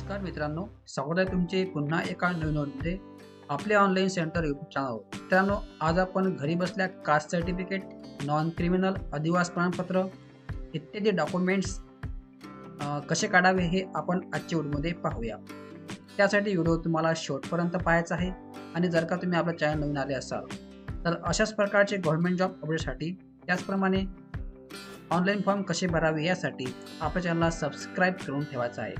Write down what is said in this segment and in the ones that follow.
नमस्कार मित्रांनो, स्वागत आहे तुमचे पुन्हा एका नवीन व्हिडिओमध्ये आपले ऑनलाईन सेंटर यूट्यूब चॅनलवर. मित्रांनो, आज आपण घरी बसल्या कास्ट सर्टिफिकेट, नॉन क्रिमिनल, अधिवास प्रमाणपत्र इत्यादी डॉक्युमेंट्स कसे काढावे हे आपण आजच्या व्हिडिओमध्ये पाहूया. त्यासाठी व्हिडिओ तुम्हाला शेवटपर्यंत पाहायचा आहे आणि जर का तुम्ही आपल्या चॅनल नवीन आले असाल तर अशाच प्रकारचे गव्हर्नमेंट जॉब अपडेटसाठी, त्याचप्रमाणे ऑनलाईन फॉर्म कसे भरावे यासाठी आपल्या चॅनलला सबस्क्राईब करून ठेवायचं आहे.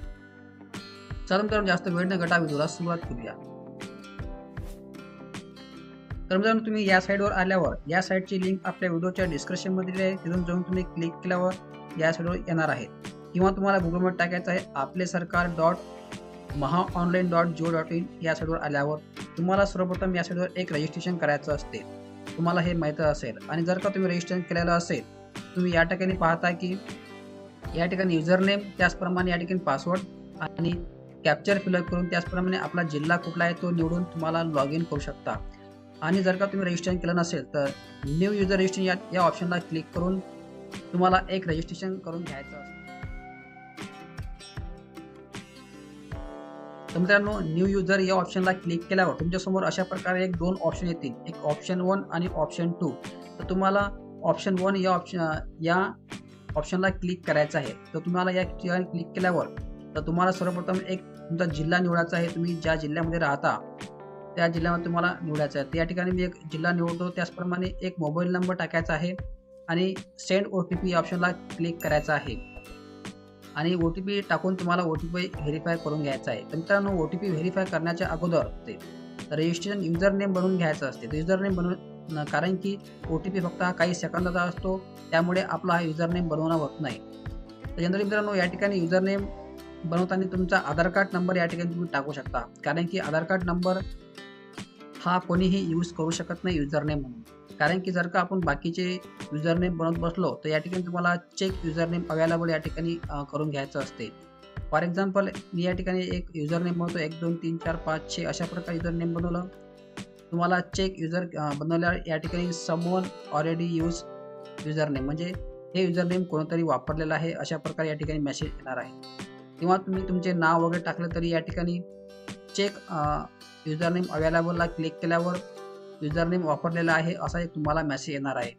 चला मित्रांनो, जास्त वेळ न घालता व्हिडिओला सुरुवात करूया. तर मित्रांनो, तुम्ही या साईटवर आल्यावर या साईटची लिंक आपल्या व्हिडिओच्या डिस्क्रिप्शनमध्ये दिली आहे. तिथून जाऊन तुम्ही क्लिक केल्यावर या साईटवर येणार आहे किंवा तुम्हाला गुगलमध्ये टाकायचं आहे आपलेसरकार.mahaonline.go.in. या साईटवर आल्यावर तुम्हाला सर्वप्रथम या साईटवर एक रजिस्ट्रेशन करायचं असते. तुम्हाला हे माहीत असेल आणि जर का तुम्ही रजिस्ट्रेशन केलेलं असेल, तुम्ही या ठिकाणी पाहता की या ठिकाणी युजर नेम, त्याचप्रमाणे या ठिकाणी पासवर्ड आणि कॅप्चर फिलअप करून त्याचप्रमाणे आपला जिल्हा कुठला आहे तो निवडून तुम्हाला लॉग इन करू शकता. आणि जर का तुम्ही रजिस्ट्रेशन केलं नसेल तर न्यू युजर रजिस्ट्रेशन या ऑप्शनला क्लिक करून तुम्हाला एक रजिस्ट्रेशन करून घ्यायचं असतं. तर मित्रांनो, न्यू युजर या ऑप्शनला क्लिक केल्यावर तुमच्यासमोर अशा प्रकारे दोन ऑप्शन येतील, एक ऑप्शन 1 आणि ऑप्शन 2. तर तुम्हाला ऑप्शन 1 या ऑप्शनला क्लिक करायचं आहे. तर तुम्हाला या क्लिक केल्यावर तर तुम्हाला सर्वप्रथम एक तुमचा जिल्हा निवडायचा आहे. तुम्ही ज्या जिल्ह्यामध्ये राहता त्या जिल्ह्यामध्ये तुम्हाला निवडायचं आहे. तर या ठिकाणी मी एक जिल्हा निवडतो, त्याचप्रमाणे एक मोबाईल नंबर टाकायचा आहे आणि सेंड OTP या ऑप्शनला क्लिक करायचं आहे आणि OTP टाकून तुम्हाला OTP व्हेरीफाय करून घ्यायचा आहे. तर मित्रांनो, OTP व्हेरीफाय करण्याच्या अगोदर ते रजिस्ट्रेशन युजर नेम बनवून घ्यायचं असते. तर युजर नेम बनवून, कारण की OTP फक्त हा काही सेकंदाचा असतो, त्यामुळे आपला हा युजर नेम बनवणं होत नाही. तर जनरली मित्रांनो, या ठिकाणी युजर नेम बनवताना तुमचा आधार कार्ड नंबर या ठिकाणी तुम्ही टाकू शकता, कारण की आधार कार्ड नंबर हा कोणीही यूज करू शकत नाही युजर नेम म्हणून. कारण की जर का आपण बाकीचे युजर नेम बनवत बसलो तर या ठिकाणी तुम्हाला चेक युजर नेम अवेलेबल या ठिकाणी करून घ्यायचं असते. फॉर एक्झाम्पल, मी या ठिकाणी एक युजर नेम बनवतो, 1 2 3 4 5 6 अशा प्रकारे युजर नेम बनवलं. तुम्हाला चेक युजर बनवल्यावर या ठिकाणी someone already use user name, म्हणजे हे युजर नेम कोणतरी वापरलेलं आहे अशा प्रकारे या ठिकाणी मेसेज येणार आहे. किंवा तुम्ही तुमचे नाव वगैरे टाकलं तरी या ठिकाणी चेक युजर नेम अवेलेबलला क्लिक केल्यावर युजर नेम वापरलेला आहे असा एक तुम्हाला मेसेज येणार आहे.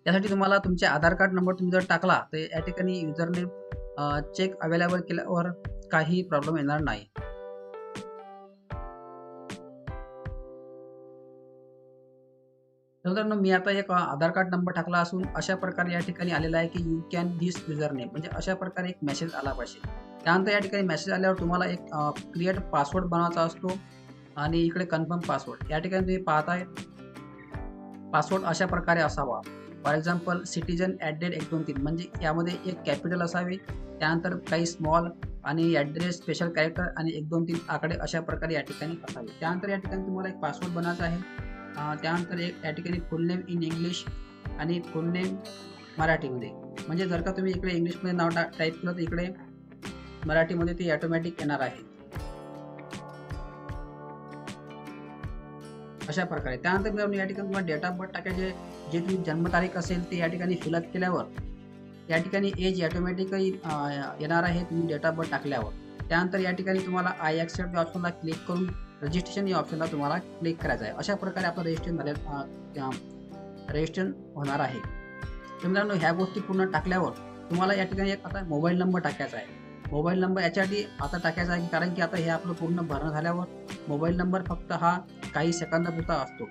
त्यासाठी तुम्हाला तुमचे आधार कार्ड नंबर तुम्ही जर टाकला तर या ठिकाणी युजर नेम चेक अवेलेबल केल्यावर काही प्रॉब्लेम येणार नाही. तर मी आता एक आधार कार्ड नंबर टाकला असून अशा प्रकारे या ठिकाणी आलेला आहे की you can this user name, म्हणजे अशा प्रकारे एक मेसेज आला पाहिजे. त्यानंतर या ठिकाणी मेसेज आल्यावर तुम्हाला एक क्रिएट पासवर्ड बनवायचा असतो आणि इकडे कन्फर्म पासवर्ड. या ठिकाणी तुम्ही पाहताय पासवर्ड अशा प्रकारे असावा. फॉर एक्झाम्पल, सिटीजन @123, म्हणजे यामध्ये एक कॅपिटल असावे, त्यानंतर काही स्मॉल आणि ॲड्रेस, स्पेशल कॅरेक्टर आणि 1 2 3 आकडे अशा प्रकारे या ठिकाणी असावे. त्यानंतर या ठिकाणी तुम्हाला एक पासवर्ड बनवायचा आहे. त्यानंतर एक या ठिकाणी फुल नेम इन इंग्लिश आणि फुल नेम मराठीमध्ये, म्हणजे जर का तुम्ही इकडे इंग्लिशमध्ये नाव टाईप केलं तर इकडे मराठीमध्ये ते ऑटोमॅटिक येणार आहे अशा प्रकारे. त्यानंतर मी या ठिकाणी तुम्हाला डेट ऑफ बर्थ टाकायचे, जे तुमची जन्मतारीख असेल ते या ठिकाणी फिलअप केल्यावर या ठिकाणी एज ऑटोमॅटिकली येणार आहे तुम्ही डेट ऑफ बर्थ टाकल्यावर. त्यानंतर या ठिकाणी तुम्हाला आय ॲक्सेप्ट या ऑप्शनला क्लिक करून रजिस्ट्रेशन या ऑप्शनला तुम्हाला क्लिक करायचं आहे. अशा प्रकारे आपलं रजिस्ट्रेशन होणार आहे. तर मित्रांनो, ह्या गोष्टी पूर्ण टाकल्यावर तुम्हाला या ठिकाणी एक आता मोबाईल नंबर टाकायचा आहे. मोबाईल नंबर याच्यासाठी आता टाकायचा आहे कारण की आता हे आपलं पूर्ण भरणं झाल्यावर मोबाईल नंबर फक्त हा काही सेकंदापुरता असतो.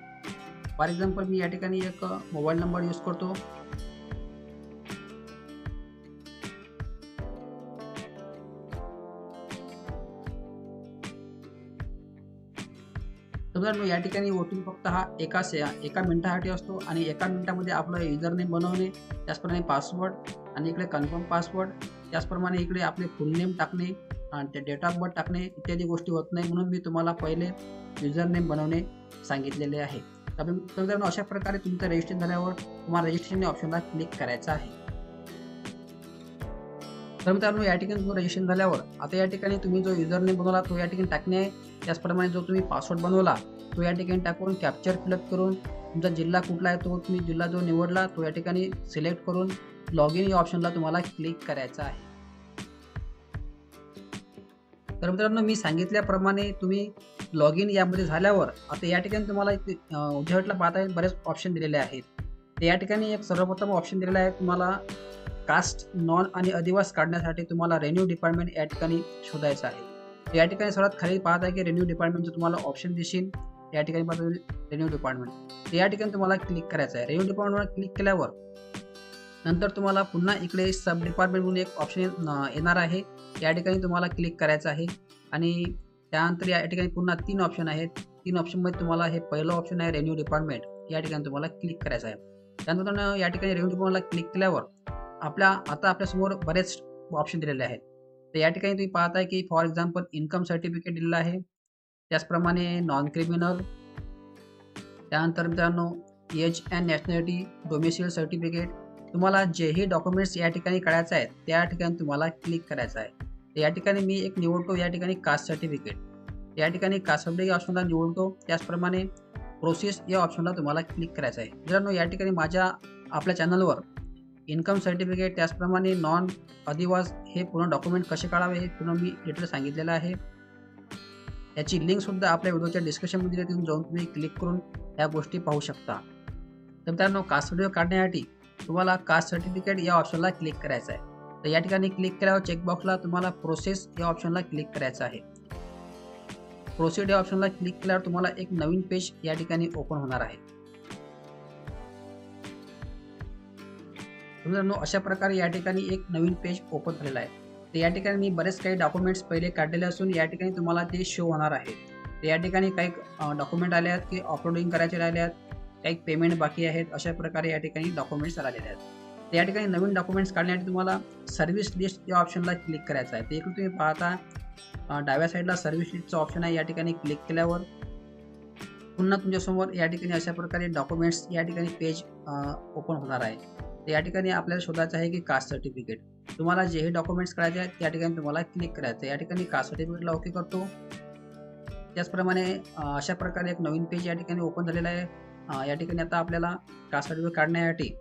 फॉर एक्झाम्पल, मी या ठिकाणी एक मोबाईल नंबर यूज करतो. तर या ठिकाणी OTP फक्त हा एका मिनिटासाठी असतो आणि एका मिनिटामध्ये आपलं युजर नेम बनवणे, त्याचप्रमाणे पासवर्ड आणि इकडे कन्फर्म पासवर्ड, त्याचप्रमाणे इकडे आपले फुल नेम टाकणे, डेट ऑफ बर्थ टाकणे इत्यादी गोष्टी होत नाही, म्हणून मी तुम्हाला पहिले युजर नेम बनवणे सांगितलेले आहे. तर अशा प्रकारे तुमचं रजिस्ट्रेशन झाल्यावर तुम्हाला रजिस्ट्रेशन या ऑप्शनला क्लिक करायचं आहे. तर मित्रांनो, या ठिकाणी तुम्ही रजिस्ट्रेशन झाल्यावर आता या ठिकाणी तुम्ही जो युजर नेम बनवला तो या ठिकाणी टाकणे आहे. त्याचप्रमाणे जो तुम्ही पासवर्ड बनवला तो या ठिकाणी टाकून कॅप्चर फिलअप करून तुमचा जिल्हा कुठला आहे तो तुम्ही जिल्हा जो निवडला तो या ठिकाणी सिलेक्ट करून लॉग इन या ऑप्शनला तुम्हाला क्लिक करायचा आहे. तर मित्रांनो, मी सांगितल्याप्रमाणे तुम्ही लॉग इन यामध्ये झाल्यावर आता या ठिकाणी तुम्हाला उजव्या साईडला पाहता बरेच ऑप्शन दिलेले आहेत. तर या ठिकाणी एक सर्वप्रथम ऑप्शन दिलेला आहे तुम्हाला कास्ट, नॉन आणि अधिवास काढण्यासाठी तुम्हाला रेव्हेन्यू डिपार्टमेंट या ठिकाणी शोधायचं आहे. तर या ठिकाणी सर्वात खाली पाहता की रेव्हेन्यू डिपार्टमेंटचं तुम्हाला ऑप्शन दिसेल. या ठिकाणी पाहता रेव्हेन्यू डिपार्टमेंट. तर या ठिकाणी तुम्हाला क्लिक करायचं आहे. रेव्हेन्यू डिपार्टमेंटवर क्लिक केल्यावर नंतर तुम्हाला पुन्हा इकडे सब डिपार्टमेंट म्हणून एक ऑप्शन येणार आहे. या ठिकाणी तुम्हाला क्लिक करायचं आहे आणि त्यानंतर या ठिकाणी पुन्हा 3 ऑप्शन आहेत. 3 ऑप्शनमध्ये तुम्हाला हे पहिलं ऑप्शन आहे रेव्हेन्यू डिपार्टमेंट. या ठिकाणी तुम्हाला क्लिक करायचं आहे. त्यानंतर या ठिकाणी रेव्हेन्यू डिपार्टमेंटला क्लिक केल्यावर आता आपल्यासमोर बरेच ऑप्शन दिलेले आहेत. तर या ठिकाणी तुम्ही पाहताय की फॉर एक्झाम्पल इन्कम सर्टिफिकेट दिलेलं आहे. त्याचप्रमाणे नॉन क्रिमिनल, त्यानंतर मित्रांनो age and nationality, domicile certificate, तुम्हाला जेही डॉक्युमेंट्स या ठिकाणी काढायचे आहेत त्या ठिकाणी तुम्हाला क्लिक करायचं आहे. तर या ठिकाणी मी एक निवडतो या ठिकाणी कास्ट सर्टिफिकेट. या ठिकाणी कास्ट सर्टिफिकेट या ऑप्शनला निवडतो. त्याचप्रमाणे प्रोसेस या ऑप्शनला तुम्हाला क्लिक करायचं आहे. मित्रांनो, या ठिकाणी आपल्या चॅनलवर इन्कम सर्टिफिकेट, त्याचप्रमाणे नॉन अधिवास हे पूर्ण डॉक्युमेंट कसे काढावे हे पूर्ण मी डिटेल सांगितलेलं आहे. याची लिंकसुद्धा आपल्या व्हिडिओच्या डिस्क्रिप्शनमध्ये तिथून जाऊन तुम्ही क्लिक करून या गोष्टी पाहू शकता. तर मित्रांनो, कास्ट सर्टिफिकेट काढण्यासाठी तुम्हाला कास्ट सर्टिफिकेट या ऑप्शनला क्लिक करायचं आहे. तर या ठिकाणी क्लिक केल्यावर चेकबॉक्सला तुम्हाला प्रोसेस या ऑप्शनला क्लिक करायचं आहे. प्रोसीड या ऑप्शनला क्लिक केल्यावर तुम्हाला एक नवीन पेज या ठिकाणी ओपन होणार आहे. मित्रांनो, अशा प्रकारे या ठिकाणी एक नवीन पेज ओपन झालेला आहे. तर या ठिकाणी मी बरेच काही डॉक्युमेंट्स पहिले काढलेले असून या ठिकाणी तुम्हाला ते शो होणार आहे. तर या ठिकाणी काही डॉक्युमेंट आले आहेत की अपलोडिंग करायचे राहिले आहेत, काही पेमेंट बाकी आहेत. अशा प्रकारे या ठिकाणी डॉक्युमेंट्स आलेले आहेत. तर या ठिकाणी नवीन डॉक्युमेंट्स काढण्यासाठी तुम्हाला सर्व्हिस लिस्ट या ऑप्शनला क्लिक करायचं आहे. तर इकडे तुम्ही पाहता डाव्या साईडला सर्व्हिस लिस्टचा ऑप्शन आहे. या ठिकाणी क्लिक केल्यावर पुन्हा तुमच्यासमोर या ठिकाणी अशा प्रकारे डॉक्युमेंट्स या ठिकाणी पेज ओपन होणार आहे. तर या ठिकाणी आपल्याला शोधायचं आहे की कास्ट सर्टिफिकेट. तुम्हाला जेही डॉक्युमेंट्स काढायचे आहेत त्या ठिकाणी तुम्हाला क्लिक करायचं आहे. या ठिकाणी कास्ट सर्टिफिकेटला ओके करतो. त्याचप्रमाणे अशा प्रकारे एक नवीन पेज या ठिकाणी ओपन झालेला आहे. या ठिकाणी आता आपल्याला कास्ट सर्टिफिकेट काढण्यासाठी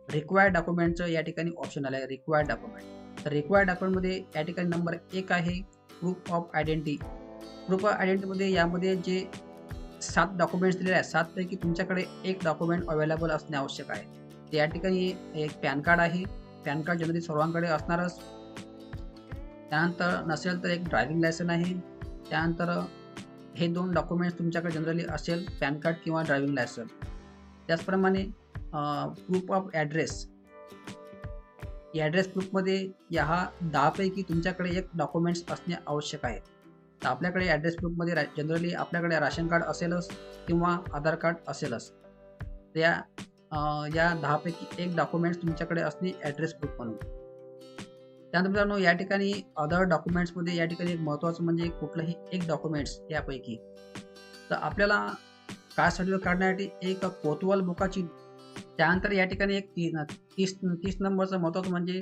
रिक्वायर्ड डॉक्युमेंटचं या ठिकाणी ऑप्शन आलं आहे, रिक्वायर्ड डॉक्युमेंट. तर रिक्वायर्ड डॉक्युमेंटमध्ये या ठिकाणी नंबर 1 आहे proof of identity. Proof of आयडेंटिटीमध्ये यामध्ये जे 7 डॉक्युमेंट्स दिलेले आहेत, 7 पैकी तुमच्याकडे एक डॉक्युमेंट अवेलेबल असणे आवश्यक आहे. तर या ठिकाणी एक पॅन कार्ड आहे. पॅन कार्ड जनरली सर्वांकडे असणारच. त्यानंतर नसेल तर एक ड्रायव्हिंग लायसन आहे. त्यानंतर हे 2 डॉक्युमेंट्स तुमच्याकडे जनरली असेल, पॅन कार्ड किंवा ड्रायव्हिंग लायसन. त्याचप्रमाणे प्रूफ ऑफ ॲड्रेस. या ॲड्रेस प्रूफमध्ये या 10 पैकी तुमच्याकडे एक डॉक्युमेंट्स असणे आवश्यक आहे. तर आपल्याकडे ॲड्रेस प्रूफमध्ये जनरली आपल्याकडे राशन कार्ड असेलच किंवा आधार कार्ड असेलच. तर या 10 पैकी एक डॉक्युमेंट्स तुमच्याकडे असणे ॲड्रेस प्रूफ म्हणून. त्यानंतर मित्रांनो, या ठिकाणी अदर डॉक्युमेंट्समध्ये या ठिकाणी एक महत्त्वाचं म्हणजे कुठलंही एक डॉक्युमेंट्स यापैकी. तर आपल्याला कास्ट सर्टिफिकेट काढण्यासाठी एक कोतवाल बुकाची, त्यानंतर या ठिकाणी एक 30 नंबरचं महत्त्वाचं म्हणजे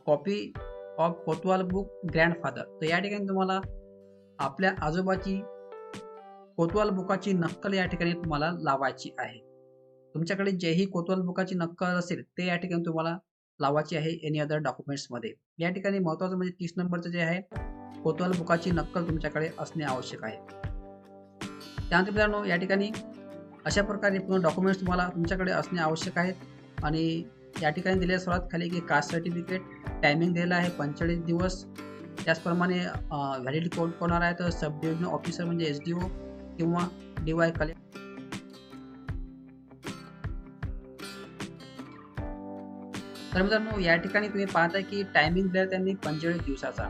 copy of Kotwal book grandfather. तर या ठिकाणी तुम्हाला आपल्या आजोबाची कोतवाल बुकाची नक्कल या ठिकाणी तुम्हाला लावायची आहे. तुमच्याकडे जेही कोतवाल बुकाची नक्कल असेल ते या ठिकाणी तुम्हाला लावायची आहे एनी अदर डॉक्युमेंट्समध्ये. या ठिकाणी महत्त्वाचं म्हणजे 30 नंबरचं जे आहे कोतवाल बुकाची नक्कल तुमच्याकडे असणे आवश्यक आहे. त्यानंतर मित्रांनो, या ठिकाणी अशा प्रकारे पूर्ण डॉक्युमेंट्स तुम्हाला तुमच्याकडे असणे आवश्यक आहेत. आणि या ठिकाणी दिलेल्या सर्वात खाली की कास्ट सर्टिफिकेट टायमिंग दिलेला आहे 45 दिवस. त्याचप्रमाणे व्हॅलिडिटी कोड होणार आहे तर सब डिव्हिजन ऑफिसर म्हणजे SDO किंवा DY कलेक्टर. तर मित्रांनो, या ठिकाणी तुम्ही पाहताय की टायमिंग दिला त्यांनी 45 दिवसाचा.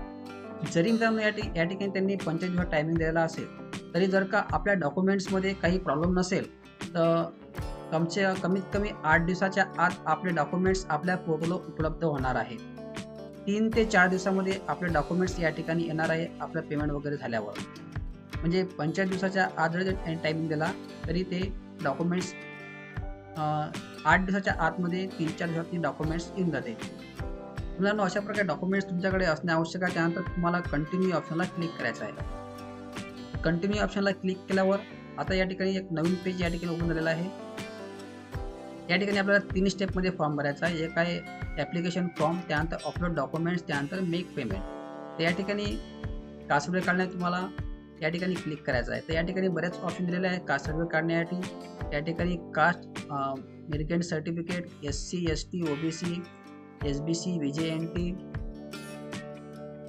जरी मित्रांनो या ठिकाणी त्यांनी 45 दिवस टायमिंग दिलेला असेल तरी जर का आपल्या डॉक्युमेंट्समध्ये काही प्रॉब्लेम नसेल तर कमीत कमी 8 दिवसाच्या आत आपले डॉक्युमेंट्स आपल्या पोर्टलवर उपलब्ध होणार आहे. 3 ते 4 दिवसामध्ये आपले डॉक्युमेंट्स या ठिकाणी येणार आहे आपलं पेमेंट वगैरे झाल्यावर. म्हणजे 45 दिवसाच्या आत जरी टायमिंग दिला तरी ते डॉक्युमेंट्स 8 दिवसाच्या आतमध्ये 3-4 दिवसात डॉक्युमेंट्स येऊन जाते. मुलांनो, अशा प्रकारे डॉक्युमेंट्स तुमच्याकडे असणे आवश्यक आहे. त्यानंतर तुम्हाला कंटिन्यू ऑप्शनला क्लिक करायचं आहे. कंटिन्यू ऑप्शनला क्लिक केल्यावर आता या ठिकाणी एक नवीन पेज या ठिकाणी ओपन झालेला आहे. या ठिकाणी आपल्याला 3 स्टेपमध्ये फॉर्म भरायचा आहे. एक आहे ॲप्लिकेशन फॉर्म, त्यानंतर अपलोड डॉक्युमेंट्स, त्यानंतर मेक पेमेंट. तर या ठिकाणी कास्ट सर्टिफिकेट काढण्यात तुम्हाला या ठिकाणी क्लिक करायचं आहे. तर या ठिकाणी बरेच ऑप्शन दिलेले आहेत कास्ट सर्टिफिकेट काढण्यासाठी. या ठिकाणी caste militant certificate, SC, ST, OBC, SBC, VJNT,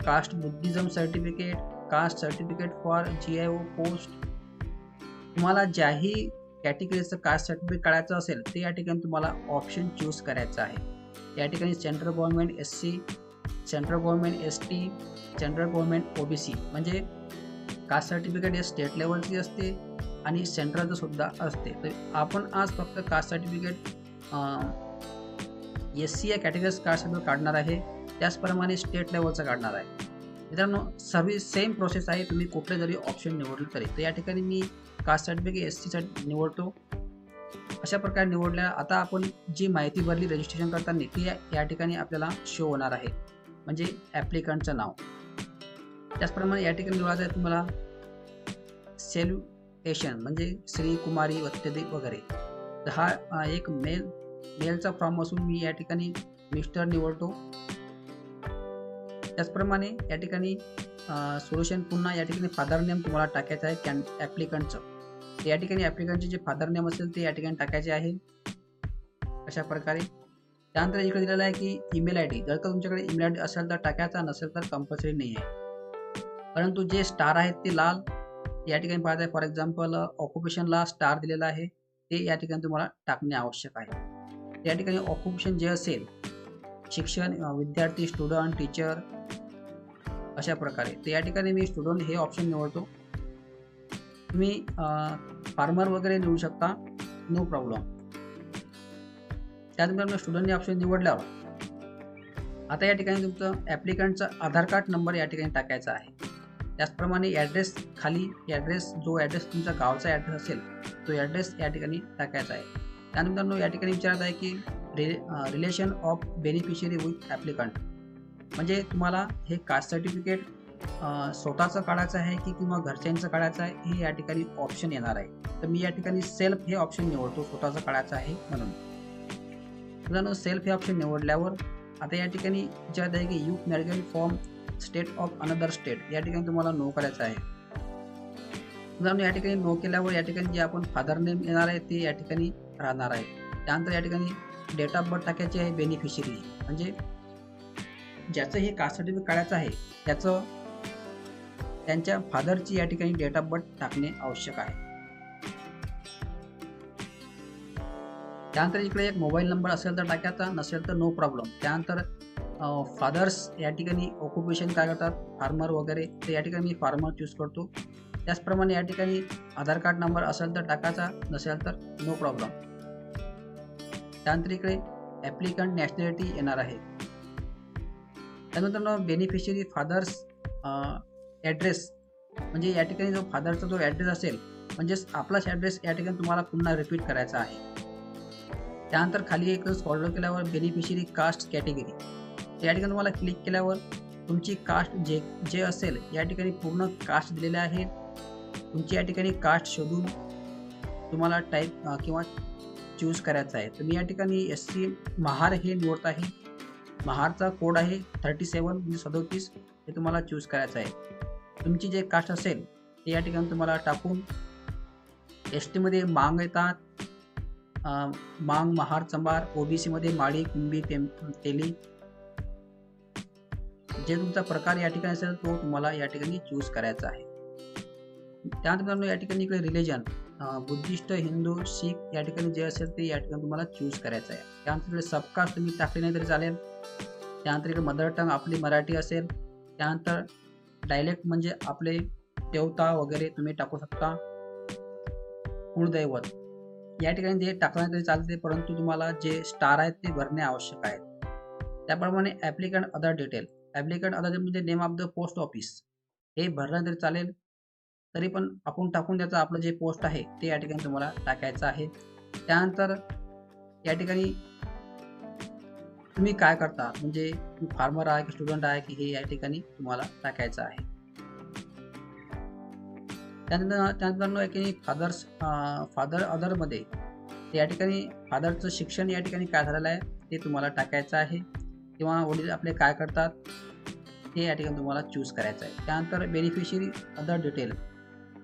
caste Buddhism certificate, caste certificate for GIO post. तुम्हाला ज्याही कॅटेगरीचं कास्ट सर्टिफिकेट काढायचं असेल ते या ठिकाणी तुम्हाला ऑप्शन चूज करायचं आहे. या ठिकाणी central government SC, central government ST, central government OBC म्हणजे कास्ट सर्टिफिकेट हे स्टेट लेवलची असते आणि सेंट्रलचं सुद्धा असते. तर आपण आज फक्त कास्ट सर्टिफिकेट SC या कॅटेगरीचं कास्ट सर्टिफिकेट काढणार आहे, त्याचप्रमाणे स्टेट लेवलचं काढणार आहे. मित्रांनो सर्व सेम प्रोसेस आहे, तुम्ही कुठले जरी ऑप्शन निवडले तरी. तर या ठिकाणी मी कास्ट सर्टिफिकेट SC साठी निवडतो. अशा प्रकारे निवडल्या आता आपण जी माहिती भरली रजिस्ट्रेशन करताना ती या ठिकाणी आपल्याला शो होणार आहे, म्हणजे ॲप्लिकंटचं नाव. त्याचप्रमाणे या ठिकाणी निवडायचं आहे तुम्हाला सॅल्युटेशन म्हणजे श्री, कुमारी इत्यादी वगैरे. तर हा एक मेलचा फॉर्म असून मी या ठिकाणी मिस्टर निवडतो. त्याचप्रमाणे या ठिकाणी सोल्युशन पुन्हा या ठिकाणी फादर नेम तुम्हाला टाकायचं आहे ॲप्लिकंटचं. या ठिकाणी ॲप्लिकंटचे जे फादर नेम असेल ते या ठिकाणी टाकायचे आहे अशा प्रकारे. त्यानंतर इकडे दिलेलं आहे की ईमेल ID. जर का तुमच्याकडे ईमेल ID असेल तर टाकायचा, नसेल तर कंपल्सरी नाही आहे. परंतु जे स्टार आहेत ते लाल या ठिकाणी पाहत आहे. फॉर एक्झाम्पल ऑक्युपेशनला स्टार दिलेला आहे ते या ठिकाणी तुम्हाला टाकणे आवश्यक आहे. या ठिकाणी ऑक्युपेशन जे असेल शिक्षण, विद्यार्थी, स्टुडंट, टीचर अशा प्रकारे. तर या ठिकाणी मी स्टुडंट हे ऑप्शन निवडतो. तुम्ही फार्मर वगैरे निवडू शकता, नो प्रॉब्लेम. त्यानंतर स्टुडंट हे ऑप्शन निवडल्यावर आता या ठिकाणी तुमचं ॲप्लिकंटचा आधार कार्ड नंबर या ठिकाणी टाकायचा आहे. त्याचप्रमाणे ॲड्रेस खाली जो ॲड्रेस तुमचा गावचा ॲड्रेस असेल तो ॲड्रेस या ठिकाणी टाकायचा आहे. त्यानंतर या ठिकाणी विचारत आहे की relation of beneficiary with applicant म्हणजे तुम्हाला हे कास्ट सर्टिफिकेट स्वतःचं काढायचं आहे की किंवा घरच्यांचं काढायचं आहे हे या ठिकाणी ऑप्शन येणार आहे. तर मी या ठिकाणी सेल्फ हे ऑप्शन निवडतो, स्वतःचं काढायचं आहे म्हणून. मित्रांनो सेल्फ हे ऑप्शन निवडल्यावर आता या ठिकाणी विचारत आहे की यू मॅरिगल from state of another state. या ठिकाणी तुम्हाला नो करायचं आहे. मित्रांनो या ठिकाणी नो केल्यावर या ठिकाणी जे आपण फादर नेम येणार आहे ते या ठिकाणी राहणार आहे. त्यानंतर या ठिकाणी डेट ऑफ बर्थ टाकायची आहे बेनिफिशियरी म्हणजे ज्याचं हे कास्ट सर्टिफिकेट काढायचं आहे त्यांच्या फादरची या ठिकाणी डेट ऑफ बर्थ टाकणे आवश्यक आहे. त्यानंतर इकडे एक मोबाईल नंबर असेल तर टाकायचा, नसेल तर नो प्रॉब्लेम. त्यानंतर फादर्स या ठिकाणी ऑक्युपेशन काय करतात, फार्मर वगैरे. तर या ठिकाणी मी फार्मर चूज करतो. त्याचप्रमाणे या ठिकाणी आधार कार्ड नंबर असेल तर टाकायचा, नसेल तर नो प्रॉब्लेम. त्यानंतर इकडे ॲप्लिकंट नॅशनॅलिटी येणार आहे. त्यानंतर बेनिफिशियरी फादर्स ॲड्रेस म्हणजे या ठिकाणी जो फादरचा जो ॲड्रेस असेल म्हणजेच आपलाच ॲड्रेस या ठिकाणी तुम्हाला पुन्हा रिपीट करायचा आहे. त्यानंतर खाली एक स्क्रॉल केल्यावर बेनिफिशियरी कास्ट कॅटेगरी या ठिकाणी तुम्हाला क्लिक केल्यावर तुमची कास्ट जे असेल या ठिकाणी पूर्ण कास्ट दिलेले आहे. तुमची या ठिकाणी कास्ट शोधून तुम्हाला टाईप किंवा चूज करायचं आहे. तर मी या ठिकाणी SC महार हे निवडत आहे. महारचा कोड आहे 37 म्हणजे 37 हे तुम्हाला चूज करायचं आहे. तुमची जे कास्ट असेल ते या ठिकाणी तुम्हाला टाकून ST मध्ये मांग येतात, मांग, महार, चंबार. OBC मध्ये माळी, कुंभी, तेली. जे तुमचा प्रकार या ठिकाणी असेल तो तुम्हाला या ठिकाणी चूज करायचा आहे. त्यानंतर या ठिकाणी इकडे रिलिजन बुद्धिस्ट, हिंदू, शीख या ठिकाणी जे असेल ते या ठिकाणी तुम्हाला चूज करायचं आहे. त्यानंतर इकडे सबकास्ट तुम्ही टाकले नाही तरी चालेल. त्यानंतर इकडे मदर टंग आपली मराठी असेल. त्यानंतर डायलेक्ट म्हणजे आपले देवता वगैरे तुम्ही टाकू शकता. कुळदैवत या ठिकाणी जे टाकलं तरी चालते, परंतु तुम्हाला जे स्टार आहेत ते भरणे आवश्यक आहे. त्याप्रमाणे ॲप्लिकंट अदर डिटेल म्हणजे name of the post office हे भरलं तरी चालेल. तरी पण आपण टाकून त्याचं आपलं जे पोस्ट आहे ते या ठिकाणी तुम्हाला टाकायचं आहे. त्यानंतर या ठिकाणी तुम्ही काय करता म्हणजे फार्मर आहे की स्टुडंट आहे की हे या ठिकाणी तुम्हाला टाकायचं आहे. त्यानंतर या ठिकाणी फादर अदरमध्ये या ठिकाणी फादरचं शिक्षण या ठिकाणी काय झालेलं आहे ते तुम्हाला टाकायचं आहे किंवा वडील आपले काय करतात. हे या ठिकाणी तुम्हाला चूज करायचं आहे. त्यानंतर beneficiary other detail.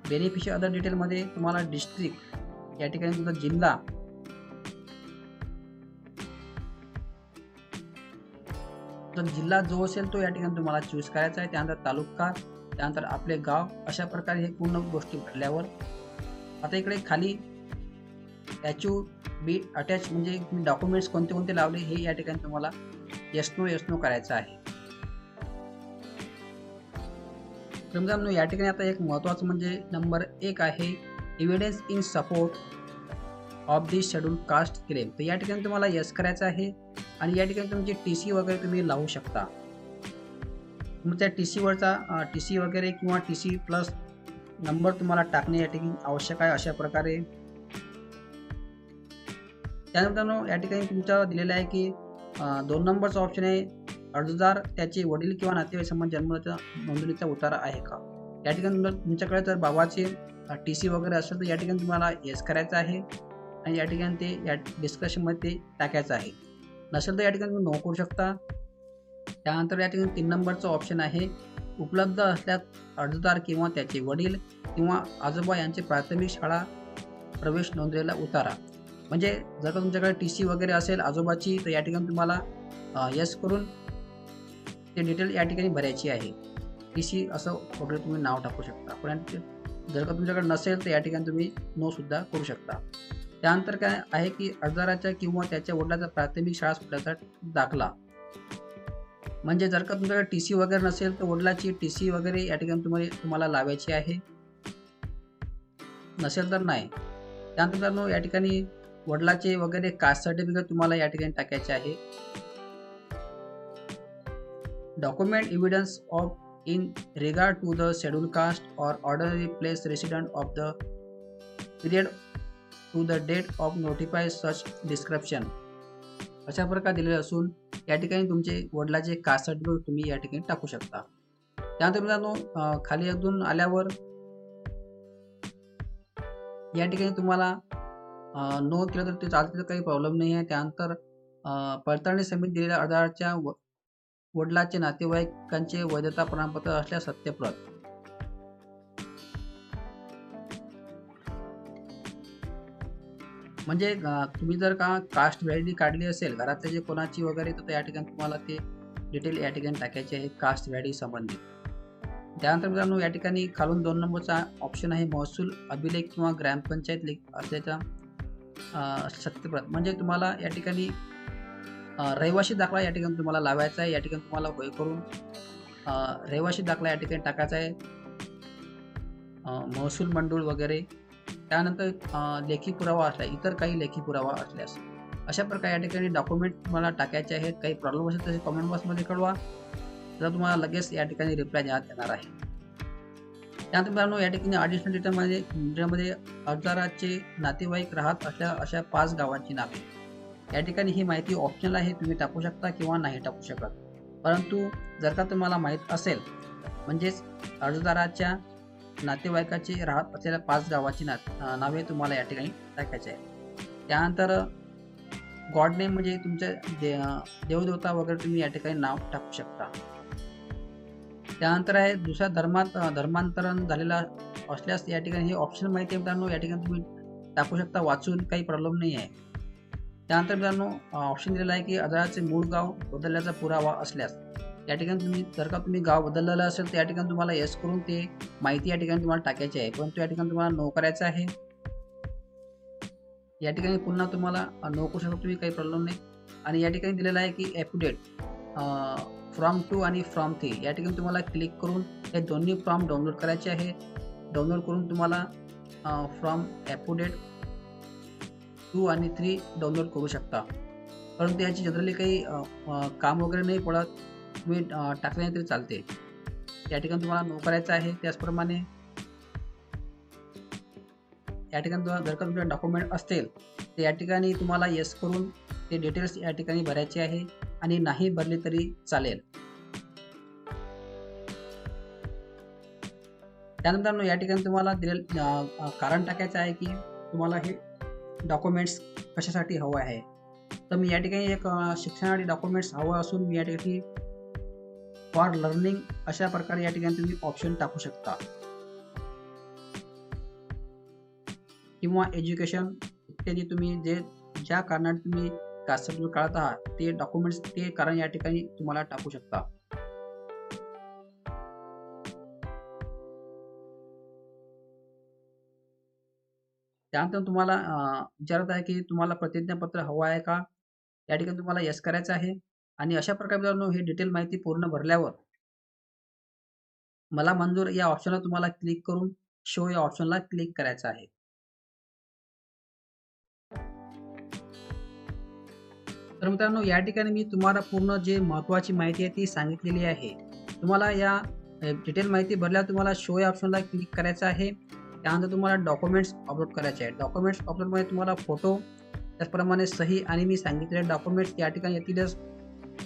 Beneficiary other डिटेलमध्ये तुम्हाला डिस्ट्रिक्ट या ठिकाणी तुमचा जिल्हा, जिल्हा जो असेल तो या ठिकाणी तुम्हाला चूज करायचा आहे. त्यानंतर तालुका, त्यानंतर आपले गाव, अशा प्रकारे हे पूर्ण गोष्टी भरल्यावर आता इकडे खाली टॅच्यू बी अटॅच म्हणजे तुम्ही डॉक्युमेंट्स कोणते कोणते लावले हे या ठिकाणी तुम्हाला येस नो करायचं आहे. तर मित्रांनो या ठिकाणी आता एक महत्त्वाचं म्हणजे नंबर 1 आहे evidence in support of the schedule caste claim. तर या ठिकाणी तुम्हाला येस करायचं आहे आणि या ठिकाणी तुमची TC वगैरे तुम्ही लावू शकता. मग त्या TCवरचा TC वगैरे किंवा TC प्लस नंबर तुम्हाला टाकणे या ठिकाणी आवश्यक आहे. अशा प्रकारे त्यानंतर या ठिकाणी तुमच्या दिलेलं आहे की 2 नंबरचा ऑप्शन आहे अर्जदार त्याचे वडील किंवा नातेवाईक संबंध जन्माच्या नोंदणीचा उतारा आहे का. या ठिकाणी तुमच्याकडे जर बाबाचे TC वगैरे असेल तर या ठिकाणी तुम्हाला येस करायचं आहे आणि या ठिकाणी ते या डिस्कशनमध्ये ते टाकायचं आहे. नसेल तर या ठिकाणी तुम्ही नो करू शकता. त्यानंतर या ठिकाणी 3 नंबरचा ऑप्शन आहे उपलब्ध असल्यास अर्जदार किंवा त्याचे वडील किंवा आजोबा यांचे प्राथमिक शाळा प्रवेश नोंदलेला उतारा. म्हणजे जर का तुमच्याकडे TC वगैरे असेल आजोबाची तर या ठिकाणी तुम्हाला येस करून ते डिटेल या ठिकाणी भरायची आहे. TC असं वगैरे तुम्ही नाव टाकू शकता. पण जर का तुमच्याकडे नसेल तर या ठिकाणी तुम्ही नो सुद्धा करू शकता. त्यानंतर काय आहे की अर्जदाराच्या किंवा त्याच्या वडिलाचा प्राथमिक शाळा सुटल्याचा दाखला. म्हणजे जर का तुमच्याकडे TC वगैरे नसेल तर वडिलाची TC वगैरे या ठिकाणी तुम्हाला लावायची आहे. नसेल तर नाही. त्यानंतर या ठिकाणी वडिलाचे वगैरे कास्ट सर्टिफिकेट तुम्हाला या ठिकाणी टाकायचे आहे. Document evidence of in regard to the schedule caste और orderly place resident of the period to the date of notify such description. अशा प्रकारे दिलेले असून या ठिकाणी तुमचे वडिलाचे कास्ट सर्टिफिकेट तुम्ही या ठिकाणी टाकू शकता. त्यानंतर मित्रांनो खाली अजून आल्यावर या ठिकाणी तुम्हाला नो केलं तर ते चालते, तर काही प्रॉब्लेम नाही आहे. त्यानंतर पडताळणी समिती दिलेल्या अर्जदाराच्या वडिलाचे नातेवाईकांचे वैधता प्रमाणपत्र असल्यास सत्यप्रत. म्हणजे तुम्ही जर का कास्ट व्हॅलिडिटी काढली असेल घरातले जे कोणाची वगैरे तर या ठिकाणी तुम्हाला ते डिटेल या ठिकाणी टाकायचे आहे कास्ट व्हॅलिडिटी संबंधित. त्यानंतर मित्रांनो या ठिकाणी खालून 2 नंबरचा ऑप्शन आहे महसूल अभिलेख किंवा ग्रामपंचायत लेख असल्याचा सत्यप्रत. म्हणजे तुम्हाला या ठिकाणी रहिवासी दाखला या ठिकाणी तुम्हाला लावायचा आहे. या ठिकाणी तुम्हाला होय करून रहिवासी दाखला या ठिकाणी टाकायचा आहे. महसूल मंडळ वगैरे. त्यानंतर लेखी पुरावा असला इतर काही लेखी पुरावा असल्यास अशा प्रकारे या ठिकाणी डॉक्युमेंट तुम्हाला टाकायचे आहेत. काही प्रॉब्लेम असेल तर कमेंट बॉक्समध्ये कळवा. तर तुम्हाला लगेच या ठिकाणी रिप्लाय देण्यात येणार आहे. त्यानंतर मित्रांनो या ठिकाणी ॲडिशनल डिटेलमध्ये अर्जदाराचे नातेवाईक राहत असल्या अशा 5 गावांची नावे. या ठिकाणी ही माहिती ऑप्शनल आहे, तुम्ही टाकू शकता किंवा नाही टाकू शकत. परंतु जर का तुम्हाला माहीत असेल म्हणजेच अर्जदाराच्या नातेवाईकाचे राहत असलेल्या 5 गावाची नावे तुम्हाला या ठिकाणी टाकायचे आहे. त्यानंतर गॉड नेम म्हणजे तुमच्या देवदेवता वगैरे तुम्ही या ठिकाणी नाव टाकू शकता. त्यानंतर आहे दुसऱ्या धर्मांतरण झालेला असल्यास या ठिकाणी हे ऑप्शनल माहिती मित्रांनो या ठिकाणी तुम्ही टाकू शकता वाचून, काही प्रॉब्लेम नाही आहे. त्यानंतर मित्रांनो ऑप्शन दिलेला आहे की अर्जदाराचे मूळ गाव बदलल्याचा पुरावा असल्यास या ठिकाणी जर का तुम्ही गाव बदललेलं असेल तर या ठिकाणी तुम्हाला येस करून ते माहिती या ठिकाणी तुम्हाला टाकायची आहे. परंतु या ठिकाणी तुम्हाला नो करायचं आहे. या ठिकाणी पुन्हा तुम्हाला नो करू शकतो तुम्ही, काही प्रॉब्लेम नाही. आणि या ठिकाणी दिलेलं आहे की ॲफिडेविट फ्रॉम 2 आणि फ्रॉम 3 या ठिकाणी तुम्हाला क्लिक करून हे दोन्ही फॉर्म डाउनलोड करायचे आहे. डाउनलोड करून तुम्हाला फ्रॉम ॲफिडेविट 2 आणि 3 डाउनलोड करू शकता. परंतु याची जनरली काही काम वगैरे नाही पडत, तुम्ही टाकले नाही तरी चालते. या ठिकाणी तुम्हाला नो करायचं आहे. त्याचप्रमाणे या ठिकाणी जर का तुमचे डॉक्युमेंट असतील तर या ठिकाणी तुम्हाला येस करून ते डिटेल्स या ठिकाणी भरायचे आहे आणि नाही भरले तरी चालेल. त्यानंतर या ठिकाणी तुम्हाला कारण टाकायचं आहे की तुम्हाला हे डॉक्युमेंट्स कशासाठी हवं आहे. तर मी या ठिकाणी एक शिक्षणासाठी डॉक्युमेंट्स हवं असून मी या ठिकाणी फॉर लर्निंग अशा प्रकारे या ठिकाणी तुम्ही ऑप्शन टाकू शकता, किंवा एज्युकेशन इत्यादी तुम्ही ज्या कारणाने तुम्ही कास्ट सर्टिफिकेट काढत आहात ते डॉक्युमेंट्स ते कारण या ठिकाणी तुम्हाला टाकू शकता. त्यानंतर तुम्हाला विचारत आहे की तुम्हाला प्रतिज्ञापत्र हवं आहे का? या ठिकाणी तुम्हाला येस करायचं आहे आणि अशा प्रकारे मित्रांनो ही डिटेल माहिती पूर्ण भरल्यावर मला मंजूर या ऑप्शनला तुम्हाला क्लिक करून शो या ऑप्शनला क्लिक करायचं आहे. तर मित्रांनो या ठिकाणी मी तुम्हाला पूर्ण जे महत्त्वाची माहिती आहे ती सांगितलेली आहे. तुम्हाला या डिटेल माहिती भरल्यावर तुम्हाला शो या ऑप्शनला क्लिक करायचं आहे. त्यानंतर तुम्हाला डॉक्युमेंट्स अपलोड करायचे आहेत. डॉक्युमेंट्स अपलोडमध्ये तुम्हाला फोटो, त्याचप्रमाणे सही आणि मी सांगितलेले डॉक्युमेंट्स या ठिकाणी येतीलच.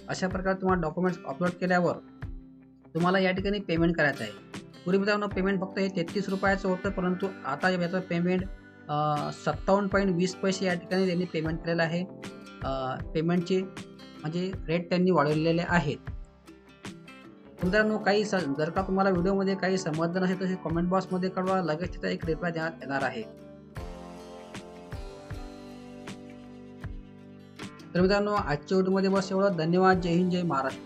अशा प्रकारे तुम्हाला डॉक्युमेंट्स अपलोड केल्यावर तुम्हाला या ठिकाणी पेमेंट करायचं आहे. पूर्वी मित्रांनो पेमेंट फक्त हे ₹33 होतं, परंतु आता याचं पेमेंट 57.20 पैसे या ठिकाणी त्यांनी पेमेंट केलेलं आहे. पेमेंटचे म्हणजे रेट त्यांनी वाढवलेले आहेत. मित्रांनो जर का तुम्हाला व्हिडिओमध्ये काही समजलं नसेल तर कमेंट बॉक्समध्ये कळवा, लगेच तिथं एक रिप्लाय देण्यात येणार आहे. तर मित्रांनो आजच्या व्हिडिओमध्ये बस एवढं. धन्यवाद. जय हिंद, जय महाराष्ट्र.